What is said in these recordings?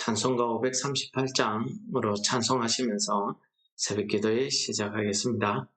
찬송가 538장으로 찬송하시면서 새벽기도에 시작하겠습니다.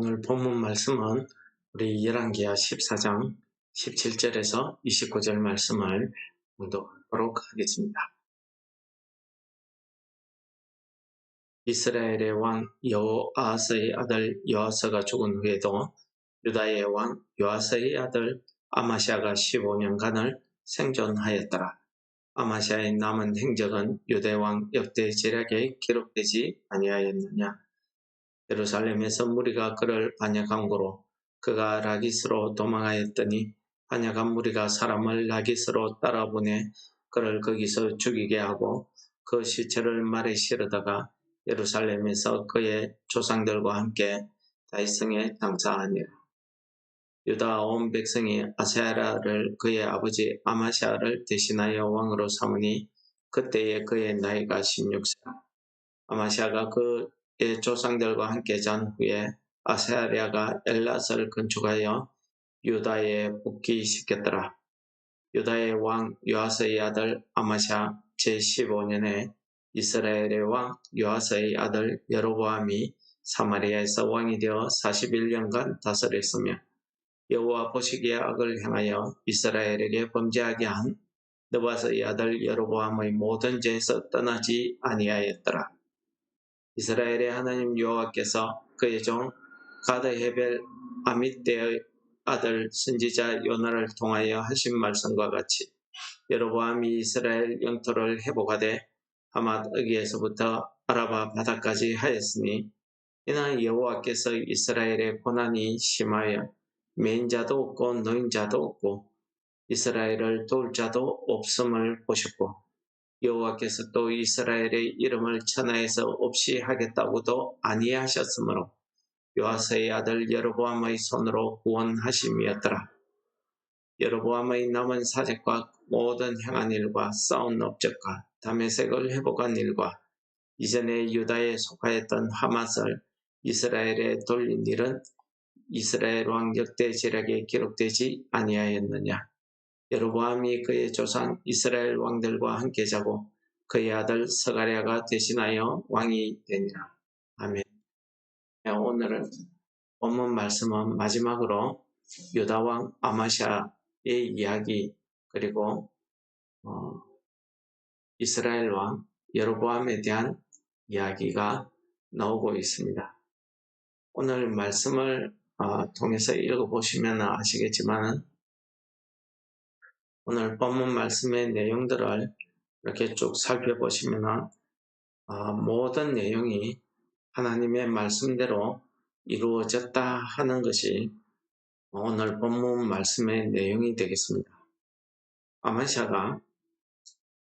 오늘 본문 말씀은 우리 열왕기하 14장 17절에서 29절 말씀을 공독하도록 하겠습니다. 이스라엘의 왕 여호아스의 아들 여아스가 죽은 후에도 유다의 왕 요아스의 아들 아마시아가 15년간을 생존하였더라. 아마시아의 남은 행적은 유대왕 역대지략에 기록되지 아니하였느냐. 예루살렘에서 무리가 그를 반역한 고로 그가 라기스로 도망하였더니 반역한 무리가 사람을 라기스로 따라보내 그를 거기서 죽이게 하고 그 시체를 말에 실어다가 예루살렘에서 그의 조상들과 함께 다윗성에 장사하니라. 유다 온 백성이 아세라를 그의 아버지 아마시아를 대신하여 왕으로 삼으니 그때에 그의 나이가 16세라. 아마시아가 그의 조상들과 함께 잔 후에 아세랴가 엘랏을 건축하여 유다에 복귀시켰더라. 유다의 왕 요아스의 아들 아마시아 제15년에 이스라엘의 왕 요아스의 아들 여로보암이 사마리아에서 왕이 되어 41년간 다스렸으며 여호와 보시기에 악을 행하여 이스라엘에게 범죄하게 한 느바스의 아들 여로보암의 모든 죄에서 떠나지 아니하였더라. 이스라엘의 하나님 여호와께서 그의 종 가드 헤벨 아밋 때의 아들 선지자 요나를 통하여 하신 말씀과 같이 여로보암이 이스라엘 영토를 회복하되 하맛 어귀에서부터 아라바 바다까지 하였으니 이는 여호와께서 이스라엘의 고난이 심하여 매인자도 없고 노인자도 없고 이스라엘을 도울 자도 없음을 보셨고 여호와께서 또 이스라엘의 이름을 천하에서 없이 하겠다고도 아니하셨으므로 요아스의 아들 여로보암의 손으로 구원하심이었더라. 여로보암의 남은 사적과 모든 행한 일과 쌓은 업적과 다메섹을 회복한 일과 이전에 유다에 속하였던 하맛을 이스라엘에 돌린 일은 이스라엘 왕 역대지략에 기록되지 아니하였느냐. 여로보암이 그의 조상 이스라엘 왕들과 함께 자고 그의 아들 스가랴가 대신하여 왕이 되니라. 아멘. 오늘은 본문 말씀은 마지막으로 유다 왕 아마샤의 이야기 그리고 이스라엘 왕 여로보암에 대한 이야기가 나오고 있습니다. 오늘 말씀을 통해서 읽어보시면 아시겠지만 오늘 본문 말씀의 내용들을 이렇게 쭉 살펴보시면 모든 내용이 하나님의 말씀대로 이루어졌다 하는 것이 오늘 본문 말씀의 내용이 되겠습니다. 아마샤가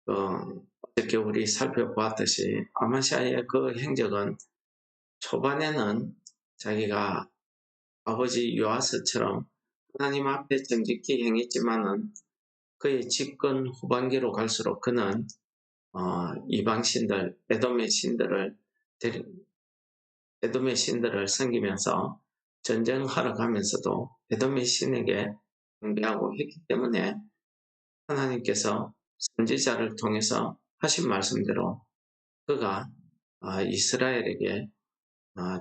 어떻게 우리 살펴보았듯이 아마샤의 그 행적은 초반에는 자기가 아버지 요아스처럼 하나님 앞에 정직히 행했지만은 그의 집권 후반기로 갈수록 그는 이방신들, 에돔의 신들을 섬기면서 전쟁하러 가면서도 에돔의 신에게 경배하고 했기 때문에 하나님께서 선지자를 통해서 하신 말씀대로 그가 이스라엘에게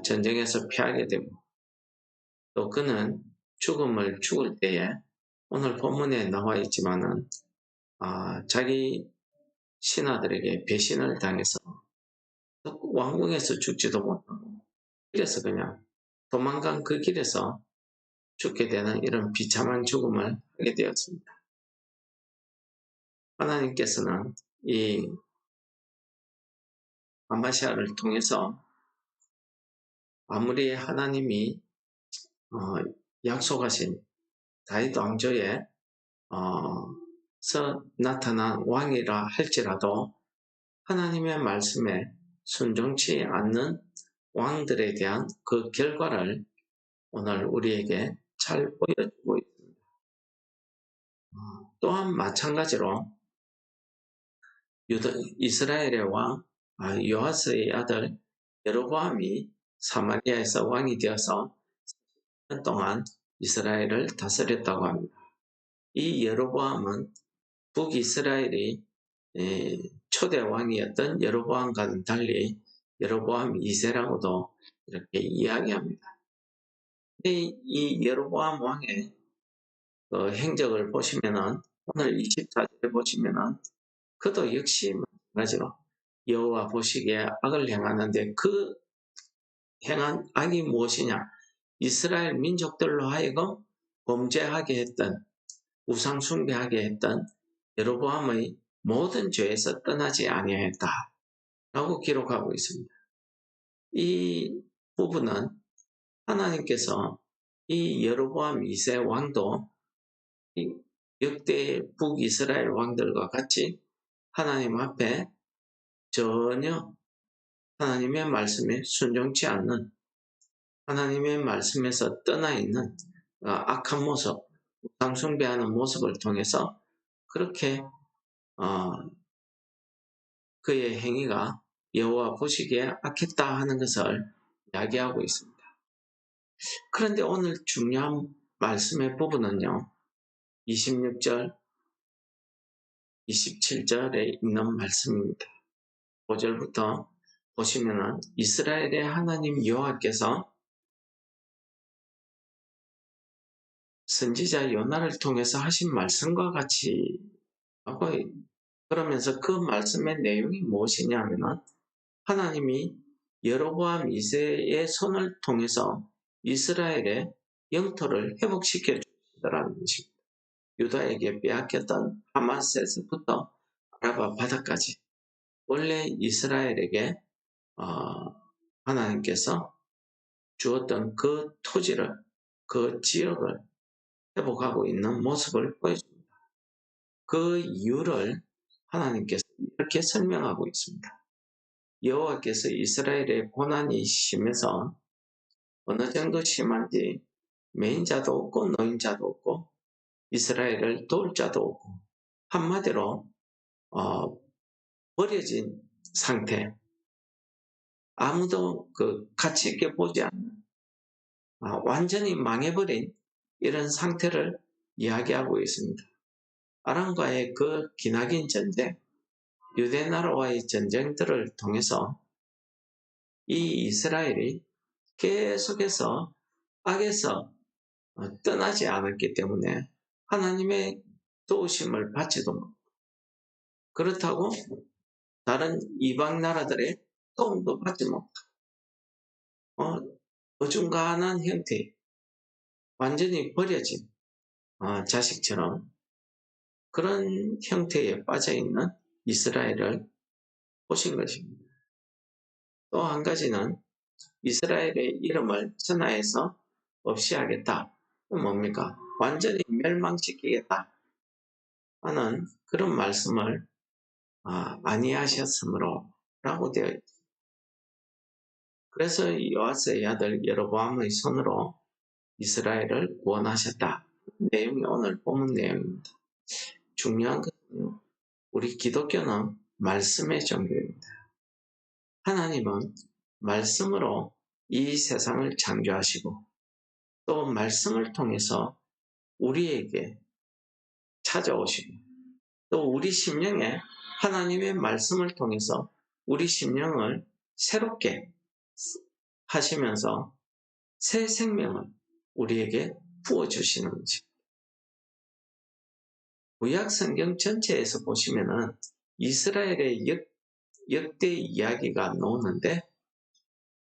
전쟁에서 패하게 되고 또 그는 죽을 때에 오늘 본문에 나와 있지만은 자기 신하들에게 배신을 당해서 왕궁에서 죽지도 못하고 길에서 그냥 도망간 그 길에서 죽게 되는 이런 비참한 죽음을 하게 되었습니다. 하나님께서는 이 아마시아를 통해서 아무리 하나님이 약속하신 다윗 왕조에 나타난 왕이라 할지라도 하나님의 말씀에 순종치 않는 왕들에 대한 그 결과를 오늘 우리에게 잘 보여주고 있습니다. 또한 마찬가지로 이스라엘의 왕 요아스의 아들 여로보암이 사마리아에서 왕이 되어서 10년 동안 이스라엘을 다스렸다고 합니다. 이 여로보암은 북이스라엘이 초대 왕이었던 여로보암과는 달리 여로보암 2세라고도 이렇게 이야기합니다. 이 여로보암 왕의 행적을 보시면은 오늘 24절을 보시면은 그도 역시 마찬가지로 여호와 보시기에 악을 행하는데 그 행한 악이 무엇이냐? 이스라엘 민족들로 하여금 범죄하게 했던 우상 숭배하게 했던 여로보암의 모든 죄에서 떠나지 아니하였다 라고 기록하고 있습니다. 이 부분은 하나님께서 이 여로보암 2세 왕도 역대 북이스라엘 왕들과 같이 하나님 앞에 전혀 하나님의 말씀에 순종치 않는 하나님의 말씀에서 떠나 있는 악한 모습, 우상 숭배하는 모습을 통해서 그렇게 그의 행위가 여호와 보시기에 악했다 하는 것을 이야기하고 있습니다. 그런데 오늘 중요한 말씀의 부분은요. 26절, 27절에 있는 말씀입니다. 5절부터 보시면은 이스라엘의 하나님 여호와께서 선지자 요나를 통해서 하신 말씀과 같이 하고 그러면서 그 말씀의 내용이 무엇이냐면은 하나님이 여로보암 2세의 손을 통해서 이스라엘의 영토를 회복시켜 것이라는 것입니다. 유다에게 빼앗겼던 하마셋부터 아라바 바다까지 원래 이스라엘에게 하나님께서 주었던 그 토지를, 그 지역을 회복하고 있는 모습을 보여줍니다. 그 이유를 하나님께서 이렇게 설명하고 있습니다. 여호와께서 이스라엘의 고난이 심해서 어느 정도 심한지 매인자도 없고 노인자도 없고 이스라엘을 도울 자도 없고 한마디로 버려진 상태, 아무도 가치 있게 보지 않는 완전히 망해버린 이런 상태를 이야기하고 있습니다. 아람과의 그 기나긴 전쟁, 유대나라와의 전쟁들을 통해서 이 이스라엘이 계속해서 악에서 떠나지 않았기 때문에 하나님의 도우심을 받지도 못하고, 그렇다고 다른 이방 나라들의 도움도 받지 못하고 어중간한 형태, 완전히 버려진 자식처럼 그런 형태에 빠져있는 이스라엘을 보신 것입니다. 또 한 가지는 이스라엘의 이름을 천하에서 없이 하겠다. 뭡니까? 완전히 멸망시키겠다 하는 그런 말씀을 아니하셨으므로 라고 되어 있습니다. 그래서 요아스의 아들 여로보암의 손으로 이스라엘을 구원하셨다. 내용이 오늘 본문 내용입니다. 중요한 것은요, 우리 기독교는 말씀의 종교입니다. 하나님은 말씀으로 이 세상을 창조하시고 또 말씀을 통해서 우리에게 찾아오시고 또 우리 심령에 하나님의 말씀을 통해서 우리 심령을 새롭게 하시면서 새 생명을 우리에게 부어주시는 거죠. 구약 성경 전체에서 보시면은 이스라엘의 역대 이야기가 나오는데,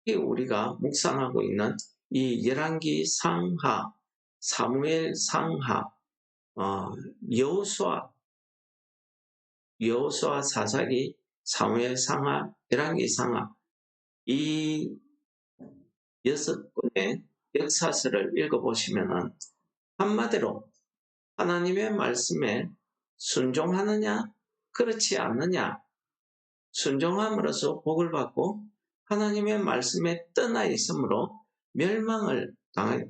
우리가 묵상하고 있는 이 열왕기 상하, 사무엘 상하, 여호수아 사사기, 사무엘 상하, 열왕기 상하, 이 6권의 역사서를 읽어보시면은 한마디로 하나님의 말씀에 순종하느냐 그렇지 않느냐, 순종함으로써 복을 받고 하나님의 말씀에 떠나 있으므로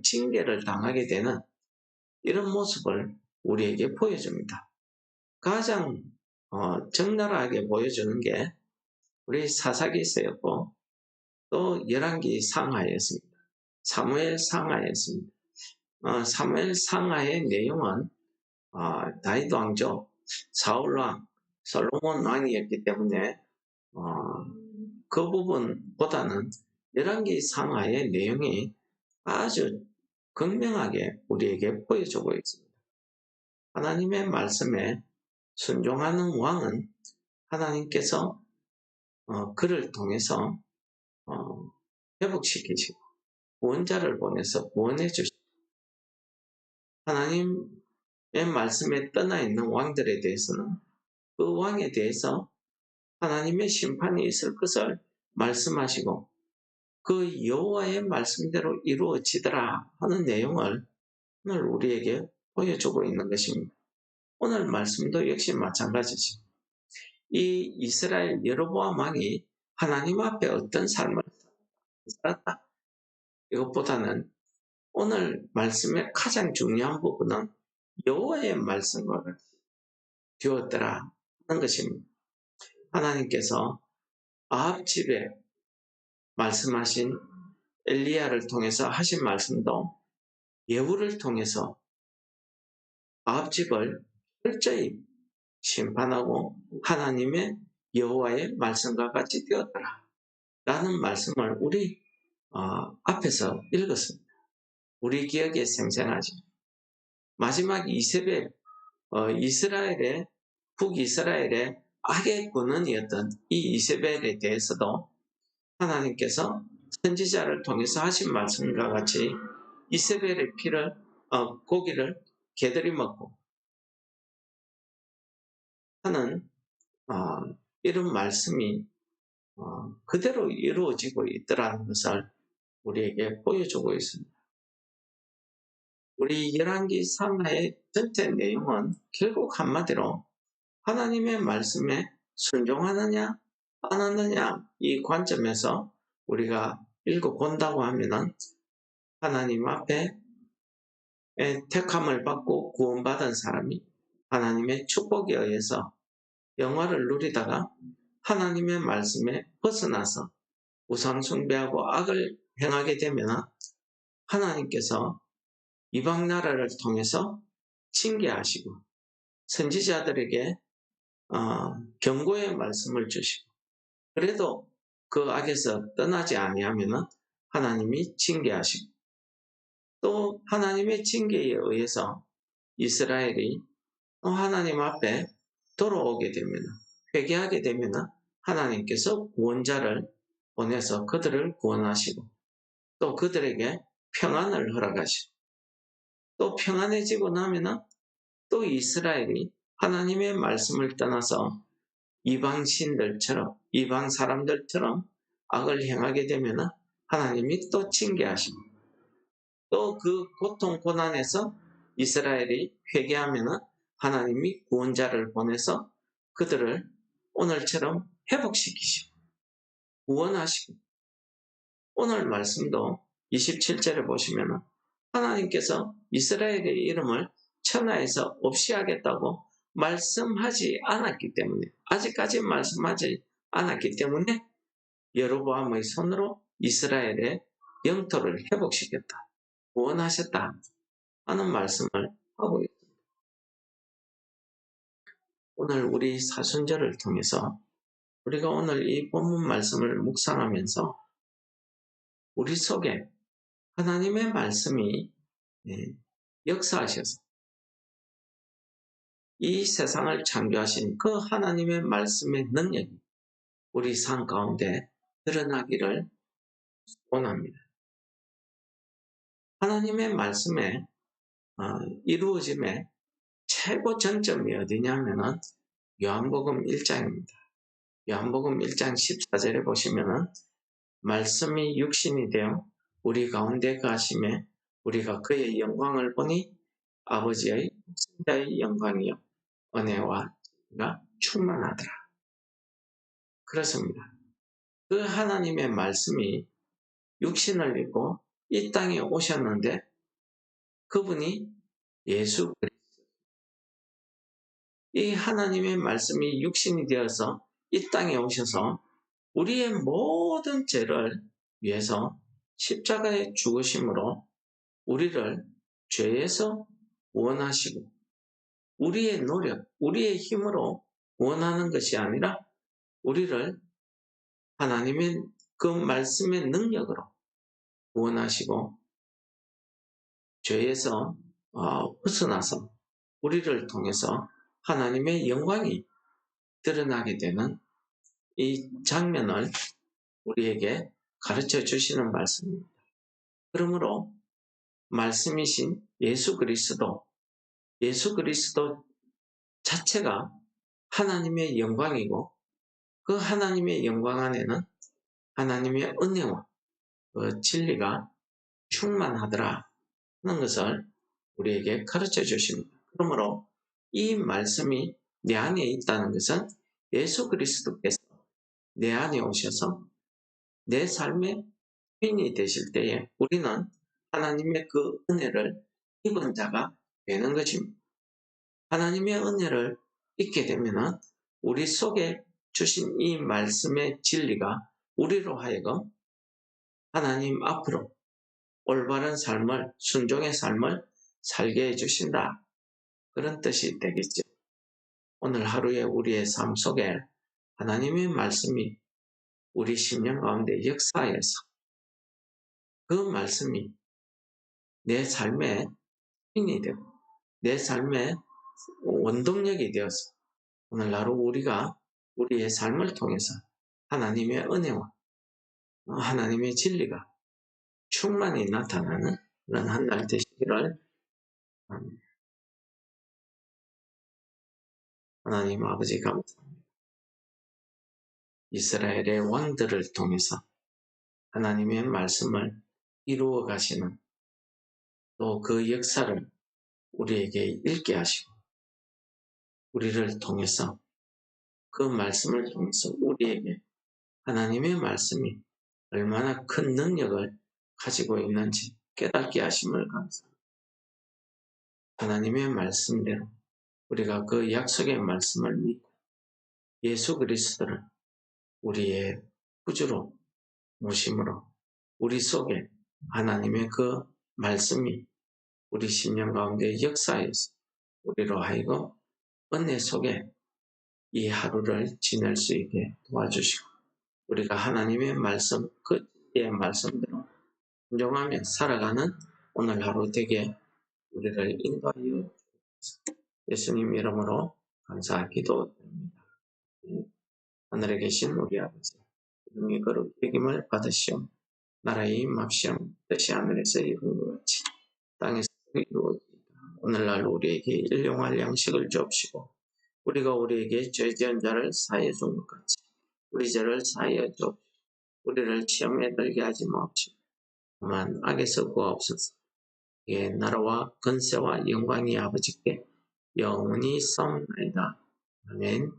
징계를 당하게 되는 이런 모습을 우리에게 보여줍니다. 가장 적나라하게 보여주는 게 우리 사사기서였고 또 열왕기 상하였습니다. 사무엘 상하였습니다. 사무엘 상하의 내용은 다윗 왕조, 사울 왕, 솔로몬 왕이었기 때문에 그 부분보다는 열왕기 상하의 내용이 아주 극명하게 우리에게 보여주고 있습니다. 하나님의 말씀에 순종하는 왕은 하나님께서 그를 통해서 회복시키시고 구원자를 보내서 구원해 주시고, 하나님의 말씀에 떠나 있는 왕들에 대해서는 그 왕에 대해서 하나님의 심판이 있을 것을 말씀하시고 그 여호와의 말씀대로 이루어지더라 하는 내용을 오늘 우리에게 보여주고 있는 것입니다. 오늘 말씀도 역시 마찬가지죠. 이 이스라엘 여로보암 왕이 하나님 앞에 어떤 삶을 살았다, 이것보다는 오늘 말씀의 가장 중요한 부분은 여호와의 말씀과 같이 되었더라 하는 것입니다. 하나님께서 아합 집에 말씀하신 엘리야를 통해서 하신 말씀도 예후를 통해서 아합 집을 철저히 심판하고 하나님의 여호와의 말씀과 같이 되었더라 라는 말씀을 우리 앞에서 읽었습니다. 우리 기억에 생생하죠. 마지막 이세벨, 북이스라엘의 악의 군원이었던 이 이세벨에 대해서도 하나님께서 선지자를 통해서 하신 말씀과 같이 이세벨의 고기를 개들이 먹고 하는 이런 말씀이 그대로 이루어지고 있더라는 것을 우리에게 보여주고 있습니다. 우리 열왕기 3하의 전체 내용은 결국 한마디로 하나님의 말씀에 순종하느냐 안 하느냐 이 관점에서 우리가 읽어본다고 하면은 하나님 앞에 택함을 받고 구원받은 사람이 하나님의 축복에 의해서 영화를 누리다가 하나님의 말씀에 벗어나서 우상숭배하고 악을 행하게 되면 하나님께서 이방 나라를 통해서 징계하시고 선지자들에게 경고의 말씀을 주시고 그래도 그 악에서 떠나지 아니하면 하나님이 징계하시고 또 하나님의 징계에 의해서 이스라엘이 또 하나님 앞에 돌아오게 되면 회개하게 되면 하나님께서 구원자를 보내서 그들을 구원하시고 또 그들에게 평안을 허락하시고 또 평안해지고 나면 또 이스라엘이 하나님의 말씀을 떠나서 이방 신들처럼 이방 사람들처럼 악을 행하게 되면 하나님이 또 징계하시고 또 그 고통 고난에서 이스라엘이 회개하면 하나님이 구원자를 보내서 그들을 오늘처럼 회복시키시고 구원하시고 오늘 말씀도 27절에 보시면 하나님께서 이스라엘의 이름을 천하에서 없이 하겠다고 말씀하지 않았기 때문에 아직까지 말씀하지 않았기 때문에 여로보암의 손으로 이스라엘의 영토를 회복시켰다. 구원하셨다 하는 말씀을 하고 있습니다. 오늘 우리 사순절을 통해서 우리가 오늘 이 본문 말씀을 묵상하면서 우리 속에 하나님의 말씀이 역사하셔서 이 세상을 창조하신 그 하나님의 말씀의 능력이 우리 삶 가운데 드러나기를 원합니다. 하나님의 말씀에 이루어짐의 최고 전점이 어디냐면은 요한복음 1장입니다. 요한복음 1장 14절에 보시면은 말씀이 육신이 되어 우리 가운데 거하심에 우리가 그의 영광을 보니 아버지의 성자의 영광이요 은혜와 가 충만하더라. 그렇습니다. 그 하나님의 말씀이 육신을 입고 이 땅에 오셨는데 그분이 예수 그리스도. 이 하나님의 말씀이 육신이 되어서 이 땅에 오셔서 우리의 모든 죄를 위해서 십자가에 죽으심으로 우리를 죄에서 구원하시고 우리의 노력, 우리의 힘으로 구원하는 것이 아니라 우리를 하나님의 그 말씀의 능력으로 구원하시고 죄에서 벗어나서 우리를 통해서 하나님의 영광이 드러나게 되는 이 장면을 우리에게 가르쳐 주시는 말씀입니다. 그러므로 말씀이신 예수 그리스도 자체가 하나님의 영광이고 그 하나님의 영광 안에는 하나님의 은혜와 그 진리가 충만하더라 하는 것을 우리에게 가르쳐 주십니다. 그러므로 이 말씀이 내 안에 있다는 것은 예수 그리스도께서 내 안에 오셔서 내 삶의 주인이 되실 때에 우리는 하나님의 그 은혜를 입은 자가 되는 것입니다. 하나님의 은혜를 잊게 되면 우리 속에 주신 이 말씀의 진리가 우리로 하여금 하나님 앞으로 올바른 삶을, 순종의 삶을 살게 해주신다. 그런 뜻이 되겠죠. 오늘 하루에 우리의 삶 속에 하나님의 말씀이 우리 심령 가운데 역사해서 그 말씀이 내 삶의 힘이 되고 내 삶의 원동력이 되어서 오늘 하루 우리가 우리의 삶을 통해서 하나님의 은혜와 하나님의 진리가 충만히 나타나는 그런 한 날 되시기를 바랍니다. 하나님 아버지 감사합니다. 이스라엘의 왕들을 통해서 하나님의 말씀을 이루어 가시는 또 그 역사를 우리에게 읽게 하시고 우리를 통해서 그 말씀을 통해서 우리에게 하나님의 말씀이 얼마나 큰 능력을 가지고 있는지 깨닫게 하심을 감사합니다. 하나님의 말씀대로 우리가 그 약속의 말씀을 믿고 예수 그리스도를 우리의 구주로 모심으로 우리 속에 하나님의 그 말씀이 우리 심령 가운데 역사해서 우리로 하여금 은혜 속에 이 하루를 지낼 수 있게 도와주시고 우리가 하나님의 말씀, 그 의 말씀대로 순종하며 살아가는 오늘 하루 되게 우리를 인도하여 예수님 이름으로 감사 기도드립니다. 하늘에 계신 우리 아버지, 이름이 거룩히 여김을 받으시오. 나라의 임합시오. 뜻이 하늘에서 이루는 것 같이 땅에서 이루어지이다. 오늘날 우리에게 일용할 양식을 주옵시고 우리가 우리에게 죄 지은 자를 사하여 준 것 같이 우리 죄를 사하여 주옵시고 우리를 시험에 들게 하지 마옵시고 다만 악에서 구하옵소서. 예, 나라와 권세와 영광이 아버지께 영원히 싸움나이다. 아멘.